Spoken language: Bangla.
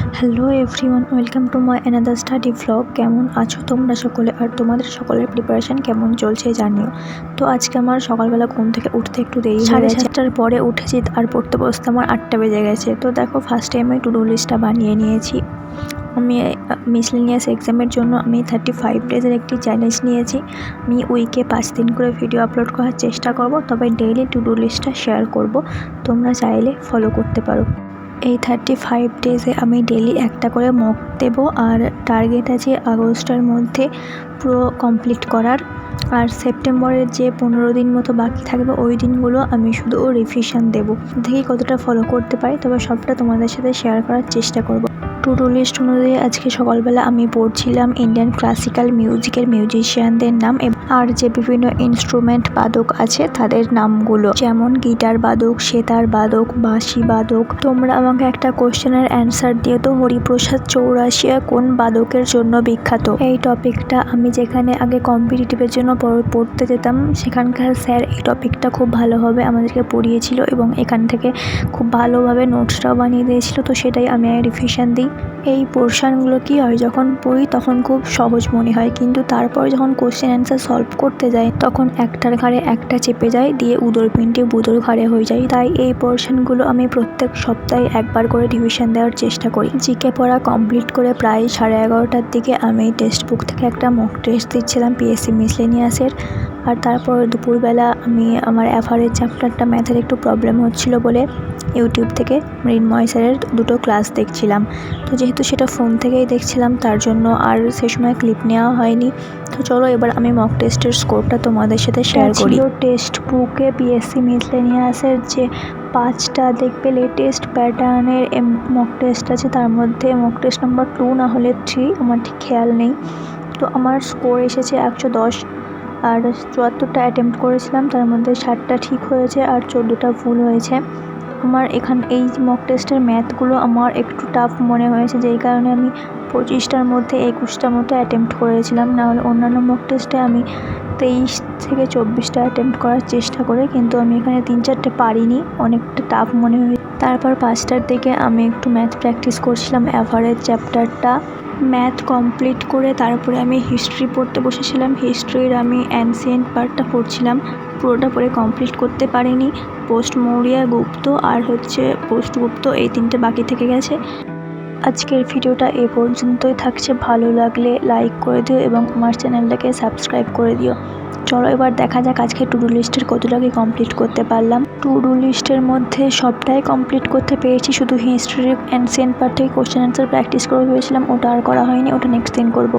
Hello everyone, welcome to my another study vlog. কেমন আছো তোমরা সকলে, আর তোমাদের সকলের প্রিপারেশান কেমন চলছে জানিও। তো আজকে আমার সকালবেলা ঘুম থেকে উঠতে একটু দেরি, 7:30টার পরে উঠেছি আর পড়তে বসতে আমার 8টা বেজে গেছে। তো দেখো, ফার্স্টে আমি টু ডু লিস্টটা বানিয়ে নিয়েছি। আমি মিসলেনিয়াস এক্সামের জন্য আমি 35 ডেজের একটি চ্যালেঞ্জ নিয়েছি। আমি উইকে 5 দিন করে ভিডিও আপলোড করার চেষ্টা করব, তবে ডেইলি টু ডু লিস্টটা শেয়ার করব, তোমরা চাইলে ফলো করতে পারো। এই 35 ডেজে আমি ডেলি একটা করে মক দেব, আর টার্গেট আছে আগস্টের মধ্যে পুরো কমপ্লিট করার। আর সেপ্টেম্বরের যে 15 দিন মতো বাকি থাকবে ওই দিনগুলো আমি শুধু রিভিশন দেব, দেখি কতটা ফলো করতে পারি, তবে সবটা তোমাদের সাথে শেয়ার করার চেষ্টা করব। টু ডু লিস্ট অনুযায়ী আজকে সকালবেলা আমি পড়ছিলাম ইন্ডিয়ান ক্লাসিক্যাল মিউজিকের মিউজিশিয়ানদের নাম, আর যে বিভিন্ন ইনস্ট্রুমেন্ট বাদক আছে তাদের নামগুলো, যেমন গিটার বাদক, সেতার বাদক, বাঁশি বাদক। তোমরা আমাকে একটা কোশ্চেনের অ্যান্সার দিও তো, হরিপ্রসাদ চৌরাশিয়া কোন বাদকের জন্য বিখ্যাত? এই টপিকটা আমি যেখানে আগে কম্পিটিটিভের জন্য পড়তে যেতাম, সেখানকার স্যার এই টপিকটা খুব ভালোভাবে আমাদেরকে পড়িয়েছিল এবং এখান থেকে খুব ভালোভাবে নোটসটাও বানিয়ে দিয়েছিল, তো সেটাই আমি রিভিশন দিই। এই পোর্শনগুলো কী হয়, যখন পড়ি তখন খুব সহজ মনে হয়, কিন্তু তারপর যখন কোশ্চেন অ্যান্সার সলভ করতে যাই তখন একটার ঘাড়ে একটা চেপে যায়, দিয়ে উদরপিণ্ডি বুদোর ঘাড়ে হয়ে যায়। তাই এই পোর্শনগুলো আমি প্রত্যেক সপ্তাহে একবার করে রিভিশন দেওয়ার চেষ্টা করি। জিকে পড়া কমপ্লিট করে প্রায় 11:30টার দিকে আমি টেক্সট বুক থেকে একটা মক টেস্ট দিচ্ছিলাম পিএসসি মিসলেনিয়াসের। আর তারপর দুপুরবেলা আমি আমার অ্যাভারেজ চ্যাপ্টারটা ম্যাথের একটু প্রবলেম হচ্ছিল বলে ইউটিউব থেকে মৃন্ময় স্যারের 2টো ক্লাস দেখছিলাম। তো যেহেতু সেটা ফোন থেকেই দেখছিলাম, তার জন্য আর সে সময় ক্লিপ নেওয়া হয়নি। তো চলো এবার আমি মক টেস্টের স্কোরটা তোমাদের সাথে শেয়ার করি। টেক্সট বুকে পিএসসি মিসলেনিয়াসের যে 5টা দেখবে লেটেস্ট প্যাটার্নের মক টেস্ট আছে, তার মধ্যে মক টেস্ট নাম্বার 2 না হলে 3, আমার ঠিক খেয়াল নেই। তো আমার স্কোর এসেছে 110, আর 74টা অ্যাটেম্প্ট করেছিলাম, তার মধ্যে 60টা ঠিক হয়েছে আর 14টা ভুল হয়েছে। আমার এই মক টেস্টের ম্যাথগুলো আমার একটু টাফ মনে হয়েছে, যেই কারণে আমি 25টার মধ্যে 21টা মতো অ্যাটেম্প্ট করেছিলাম। নাহলে অন্যান্য মক টেস্টে আমি 23 থেকে 24টা অ্যাটেম্প্ট করার চেষ্টা করি, কিন্তু আমি এখানে 3-4টে পারিনি, অনেকটা টাফ মনে হয়েছে। তারপর 5টার দিকে আমি একটু ম্যাথ প্র্যাকটিস করছিলাম, অ্যাভারেজ চ্যাপ্টারটা ম্যাথ কমপ্লিট করে তারপরে আমি হিস্ট্রি পড়তে বসেছিলাম। হিস্ট্রির আমি অ্যানসিয়েন্ট পার্টটা পড়ছিলাম, পুরোটা পড়ে কমপ্লিট করতে পারিনি। পোস্ট মৌর্য, গুপ্ত আর পোস্ট গুপ্ত, এই 3টে বাকি থেকে গেছে। আজকের ভিডিওটা এ পর্যন্তই থাকছে, ভালো লাগলে লাইক করে দিও এবং আমার চ্যানেলটাকে সাবস্ক্রাইব করে দিও। চলো এবার দেখা যাক আজকে টু ডু লিস্টের কতটা কি কমপ্লিট করতে পারলাম। টু ডু লিস্টের মধ্যে সবটাই কমপ্লিট করতে পেরেছি, শুধু হিস্ট্রির অ্যানসিয়েন্ট পার্ট থেকে কোশ্চেন অ্যান্সার প্র্যাকটিস করে ভেবেছিলাম, ওটা আর করা হয়নি, ওটা নেক্সট দিন করবো।